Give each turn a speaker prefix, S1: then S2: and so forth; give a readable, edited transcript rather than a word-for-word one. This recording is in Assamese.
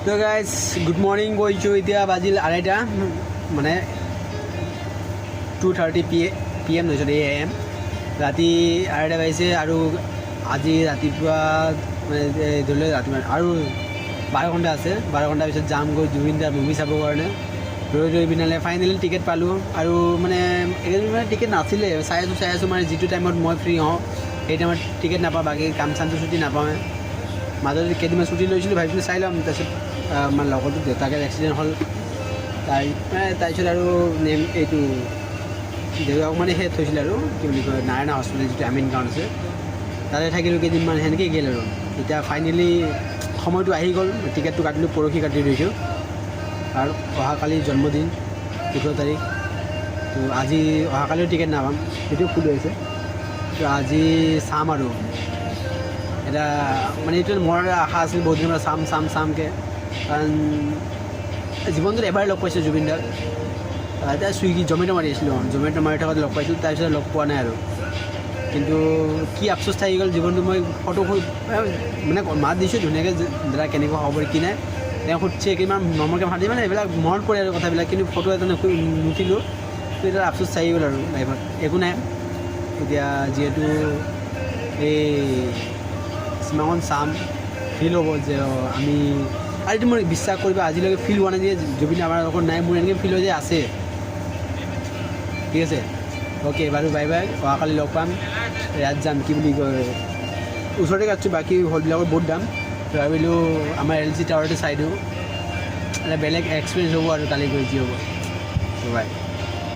S1: তো গাইজ গুড মৰ্ণিং কৈছোঁ। এতিয়া বাজিল 2:30 মানে 2:30 PM নহয়, চৰি AM। ৰাতি 2:30 বাজিছে আৰু আজি ৰাতিপুৱা মানে ধৰি লওক ৰাতিপুৱা আৰু 12 ঘণ্টা আছে। 12 ঘণ্টাৰ পিছত যাম গৈ জুবিন দাৰ মুভি চাবৰ কাৰণে। ৰৈ পিনালে ফাইনেলি টিকেট পালোঁ। আৰু মানে এইকেইদিন মানে টিকেট নাছিলে, চাই আছোঁ মানে যিটো টাইমত মই ফ্ৰী হওঁ সেই টাইমত টিকেট নাপাওঁ, বাকী কাম চামটো ছুটি নাপাওঁৱে। মাজতে কেইদিনমান ছুটি লৈছিলোঁ, ভাবিছিলোঁ চাই ল'ম। তাৰপিছত মানে লগৰটো দেউতাকে এক্সিডেণ্ট হ'ল, তাৰপিছত আৰু এইটো দেউতাক মানে সেই থৈছিলে আৰু কি বুলি কয় নাৰায়ণা হস্পিটেল যিটো আমিন গাঁৱত আছে, তাতে থাকিলোঁ কেইদিনমান। সেনেকৈয়ে গ'ল আৰু এতিয়া ফাইনেলি সময়টো আহি গ'ল। টিকেটটো কাটিলোঁ, পৰহি কাটি দিছোঁ। আৰু অহাকালি জন্মদিন 14 তাৰিখ। তো আজি অহাকালিও টিকেট নাপাম, সেইটোও ফুল হৈছে। তো আজি চাম আৰু এটা মানে এইটো মোৰ আশা আছিল বহুত দিনৰ পৰা চামকৈ, কাৰণ জীৱনটোত এবাৰ লগ পাইছোঁ জুবিন দাক। এতিয়া জমেট' মাৰি আছিলোঁ, জমেট' মাৰি থকাত লগ পাইছিলোঁ, তাৰপিছত লগ পোৱা নাই আৰু। কিন্তু কি আফচোচ থাকি গ'ল জীৱনটো। মই ফটো মানে মাত দিছোঁ ধুনীয়াকৈ, দাদা কেনেকুৱা হ'ব কি নাই, তেওঁ সুধিছে কিমান নৰ্মেলকৈ মাতি, মানে এইবিলাক মনত পৰে আৰু কথাবিলাক। কিন্তু ফটো এটা নুঠিলোঁ, তো এটা আফচোচ থাকি গ'ল আৰু লাইফত। একো নাই, এতিয়া যিহেতু এই চিনেমাখন চাম, ফিল হ'ব যে আমি আৰু মোৰ বিশ্বাস কৰিবা আজিলৈকে ফিল হোৱা নাই যে জুবিন আমাৰ লগত নাই। মোৰ এনেকৈ ফিল হয় যে আছে। ঠিক আছে, অ'কে বাৰু, বাই বাই। অহাকালি লগ পাম, ইয়াত যাম কি বুলি কয়, ওচৰতে কাটছোঁ, বাকী হলবিলাকৰ বহুত দাম। ভাবিলোঁ আমাৰ LG টাৱাৰটো চাই দিওঁ, এটা বেলেগ এক্সপিৰিয়েঞ্চ হ'ব আৰু কালি গৈ যি হ'ব। বাই।